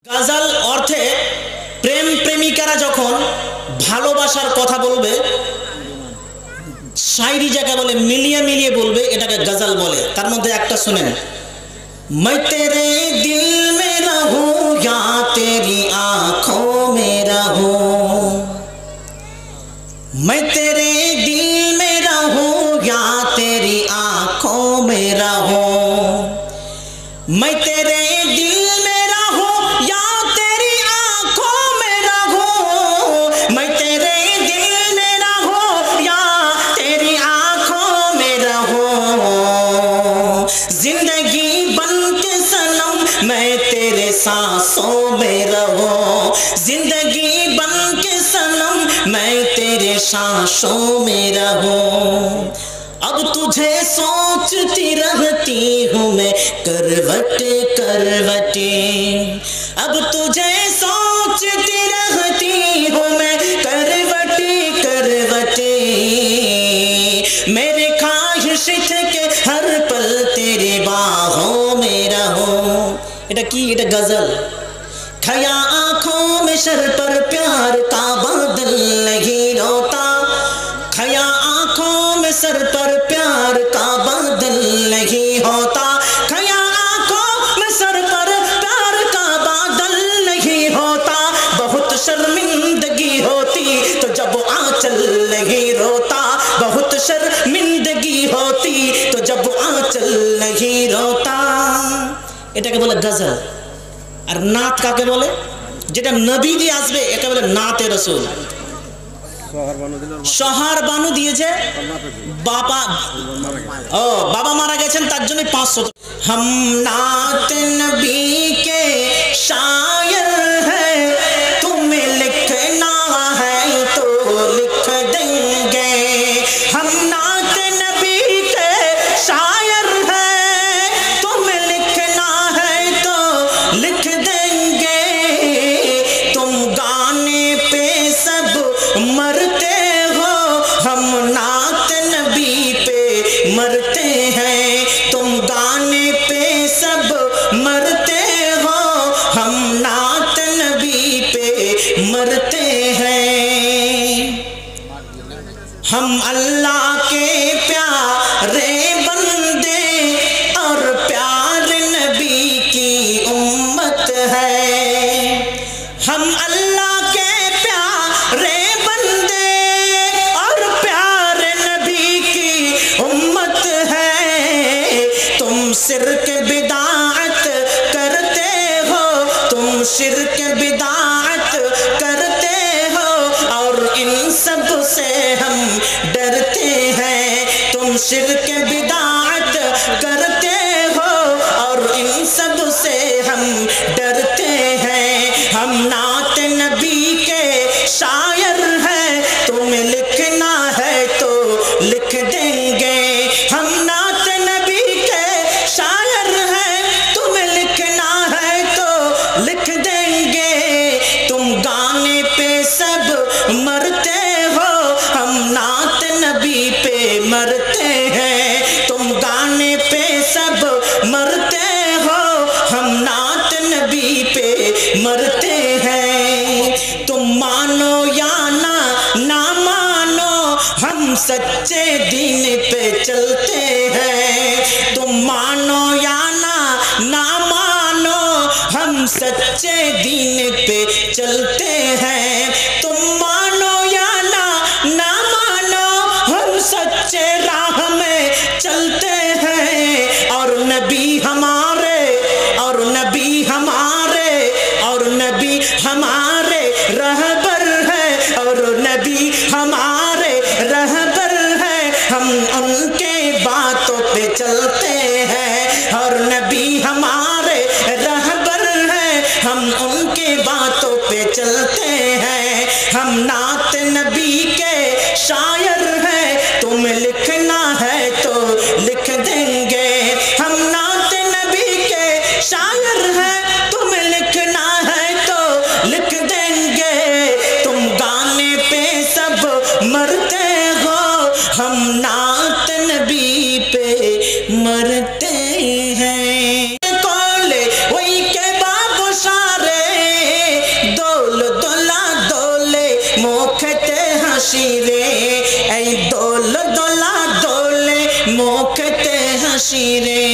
গাজাল অর্থে প্রেম প্রেমিকারা যখন ভালোবাসার কথা বলবে, শায়রি যাকে বলে মিলিয়ে মিলিয়ে বলবে, এটাকে গজল বলে। তার মধ্যে একটা শুনেন, मैं तेरे दिल में रहूं या तेरी आंखों में रहूं, मैं तेरे दिल में रहूं या तेरी आंखों में रहूं, मैं तेरे दिल में रहूं या तेरी आंखों में रहूं, मैं तेरे दिल में रहूं या तेरी आंखों में रहूं, जिंदगी बन के सनम मैं तेरे सांसों में रहूं, जिंदगी बन के सनम मैं तेरे सांसों में रहूं, अब तुझे सोचती रहती हूँ मैं करवटे करवटे, अब तुझे सोचती रहती हूँ मैं करवटे करवटे, मेरे ख्वाहिश थे कि हर पल तेरे बाहों में रहूं। এটা কি? এটা গজল। खया आँखों में शर पर प्यार का बादल नहीं रोता, खया आँखों में सर पर प्यार का बादल नहीं होता, खया आँखों में सर पर प्यार का बादल नहीं होता, बहुत शर्मिंदगी होती तो जब आंचल नहीं रोता, बहुत शर्मिंदगी होती तो जब आंचल नहीं रोता। এটাকে বলে গজল। আর নাত কাকে বলে? যেটা নবী দিয়ে আসবে একে বলে নাতে রাসূল। শহর বানু দিয়েছে বাবা, বাবা মারা গেছেন তার জন্য 500। हम नात नबी के शायर हैं, तुम्हें लिखना है तो लिख देंगे, हम नात नबी के शायर हैं, तुम्हें लिखना है तो लिख देंगे, तुम गाने पे सब मरते हो, हम नात नबी पे मरते हैं, तुम गाने पे सब मरते हो, हम नात नबी पे मरते हैं, हम अल्लाह के प्यारे बंदे और प्यारे नबी की उम्मत है, हम अल्लाह के प्यारे बंदे और प्यारे नबी की उम्मत है, तुम शिर्क बिदाअत करते हो, तुम शिर्क बिदाअत करते हो और इन सब से हम डरते हैं, तुम शिर्क बिदाअत करते हो और इन सब से हम डरते हैं, हम नात नबी के शायर हैं, तुम्हें लिखना है तो लिख देंगे, हम नात नबी के शायर हैं, तुम्हें लिखना है तो लिख देंगे, तुम गाने पे सब मरते हो, हम नात नबी पे मरते हैं, तुम गाने पे सब मरते हो, हम नात नबी पे मरते हैं, तुम मानो या ना मानो हम सच्चे दीन पे चलते हैं, तुम मानो या ना मानो हम सच्चे दीन पे चलते हैं, तुम मानो या ना मानो हम सच्चे राह में चलते हैं, और नबी हमारे और नबी हमारे और नबी हमारे रहबर है, और नबी हमारे रहबर है, हम उनके बातों पे चलते हैं, और नबी हमारे रहबर है, हम उनके बातों पे चलते हैं, हम नात नबी के शायर हैं, तुम्हें लिखना है तो लिख देंगे, हम नात नबी के शायर हैं, तुम्हें लिखना है तो लिख देंगे, तुम गाने पे सब मरते हो, हम नात नबी पे मरते हैं, कोले वही के बाबू सारे হাসি রে।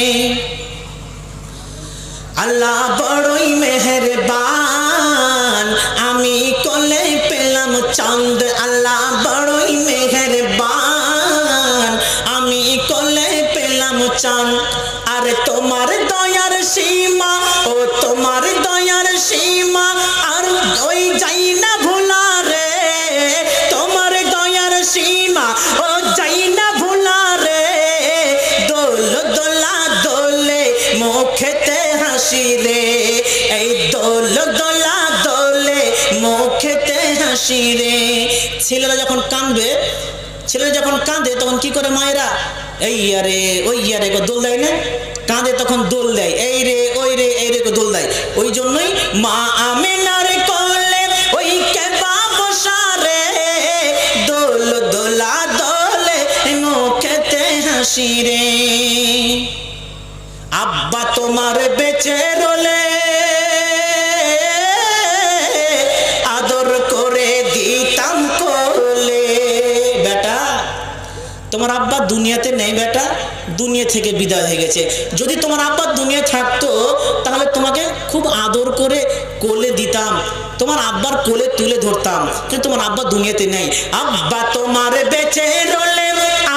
আল্লাহ বড়ই মেহেরবান, আমি কোলে পেলাম চাঁদ। আল্লাহ বড়ই মেহেরবান, আমি কোলে পেলাম চাঁদ। আর তোমার দয়ার সীমা, ও তোমার দয়ার সীমা আর ওই যাই না ভোলা রে। তোমার দয়ার সীমা ও যাই না ভোলা রে। দোল দোলা দোলে মুখেতে হাসি রে। এই দোল দোলা দোলে মুখেতে হাসি রে। ছেলেরা যখন কাঁদবে, ছেলেরা যখন কাঁদে তখন কি করে মায়েরা? এই আরে ওই আরে দোল দেয় না, কাঁদে তখন দোল দেয়। এই রে ওই রে এই রে দোল দেয়। ওই জন্যই মা আমিনার কোলে ওই কেবা বসা রে। দোল দোলা দোলে মুখেতে হাসি রে। আব্বা তোমার বেঁচে রলে আদর করে দিতাম কোলে। বেটা তোমার আব্বা দুনিয়াতে নেই, বেটা দুনিয়া থেকে বিদায় হয়ে গেছে। যদি তোমার আব্বা দুনিয়া থাকতো তাহলে তোমাকে খুব আদর করে কোলে দিতাম, তোমার আব্বার কোলে তুলে ধরতাম, কিন্তু তোমার আব্বা দুনিয়াতে নেই। আব্বা তোমার বেঁচে রলে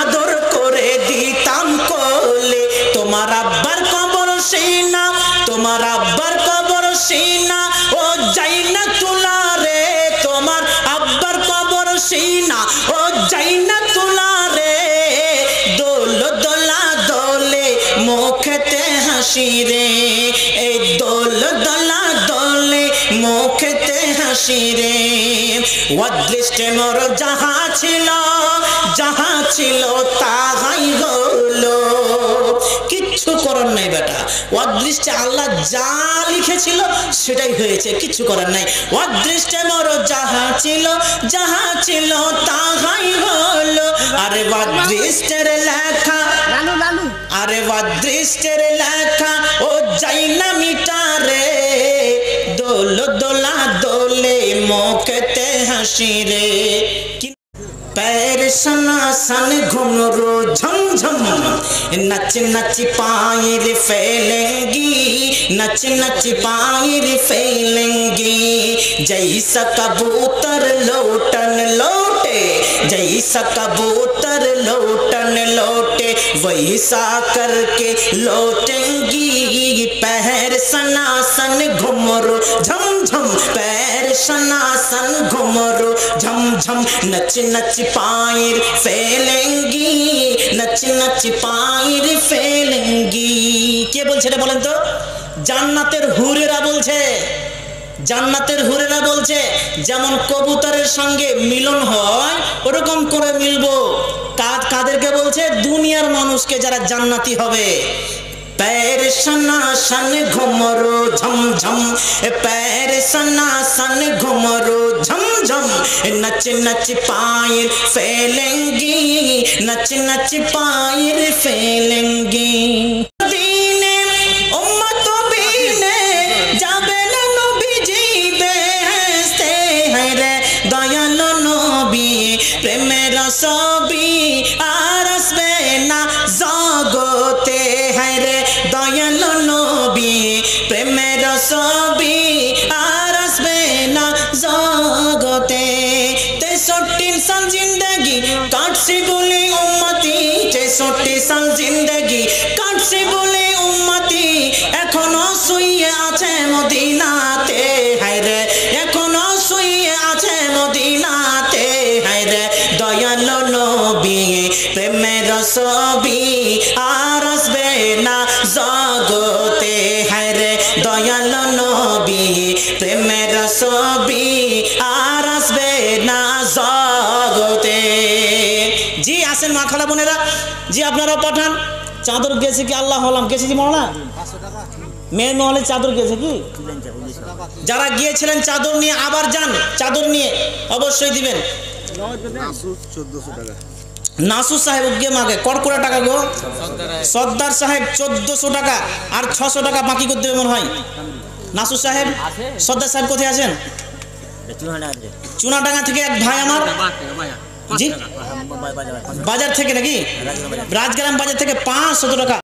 আদর করে দিতাম কোলে। তোমার আব্বার কবর সিনা, তোমার আব্বার কবর সিনা ও যাই না তোলা রে। তোমার আব্বার কবর সিনা ও যাই না তোলা রে। দোল দোলা দোলে মুখেতে হাসি রে। এই দোল দোলা দোলে মুখেতে হাসি রে। অদৃষ্টে মোর যাহা ছিল, যাহা ছিল তাহাই হলো। কিচ্ছু করার নাই বেটা, অদৃষ্টে আল্লাহ যা লিখেছিল সেটাই হয়েছে, কিচ্ছু করার নাই। অদৃষ্টে মোর যাহা ছিল, যাহা ছিল তাহাই হলো। আরে অদৃষ্টের লেখা, আরে অদৃষ্টের লেখা ও যাই না মিটা রে। দোল দোলা দোলে মুখেতে হাসি রে। पैर सनासन घुंघरू झमझम, नच नच पायल फैलेंगी, नच नच पायल फैलेंगी। जैसा कबूतर लौटन लौटे, जैसा कबूतर लौटन लौटे वैसा करके लौटेंगी। पैर सनासन घुंघरू झमझम, पैर सनासन घुंघरू झमझम। नच नच पायल फैलेंगी, नच नच पायल फैलेंगी। কে বলছে রে বলেন তো? জান্নাতের হুরেরা বলছে, জান্নাতের হুরেরা বলছে যেমন কবুতরের সঙ্গে মিলন হয় ওরকম করে মিলবো। কাদেরকে বলছে? দুনিয়ার মানুষকে যারা জান্নাতি হবে। पैर सनासन घुंघरू झमझम, पैर सनासन घुंघरू झमझम। नच नच पायल फैलेंगी, नच नच पायल फैलेंगी। दीने उम्मत बीने जाबे ना नबी जीबे हंसते हैं रे। दयाल नबी प्रेमेर ছবি আর আসবে না জগতে। হ্যাঁ রে দয়াল নবী প্রেমের ছবি আর আসবে না জগতে। 63 সাল জিন্দগি কাটছে বলে উম্মতি, 63 সাল জিন্দগি কাটছে বলে উম্মতি এখনো শুয়ে আছে মদিনাতে। হ্যাঁ রে এখনো শুয়ে আছে মদিনাতে। হ্যাঁ রে দয়াল নবী প্রেমের ছবি আর আসবে না জগতে। হ্যাঁ রে দয়াল নবী প্রেমের ছবি আর আসবে না জগতে। জি আসেন মা খালা বোনেরা, জি আপনারা পাঠান। চাদর গেছে কি? আল্লাহ হলাম গেছে কি মৌলানা? মেয়ে মহলে চাদর গেছে কি? যারা গিয়েছিলেন চাদর নিয়ে আবার যান, চাদর নিয়ে অবশ্যই দিবেন। নাসু সাহেব গে মাগে কড়কড়া টাকা গো। সর্দার সাহেব 1400 টাকা আর 600 টাকা বাকি করতে দেবে মনে হয়। নাসু সাহেব, সর্দার সাহেব কোথায় আছেন? চুনাডাঙ্গা থেকে এক ভাই আমার, জি বাজার থেকে নাকি? রাজগ্রাম বাজার থেকে 500 টাকা।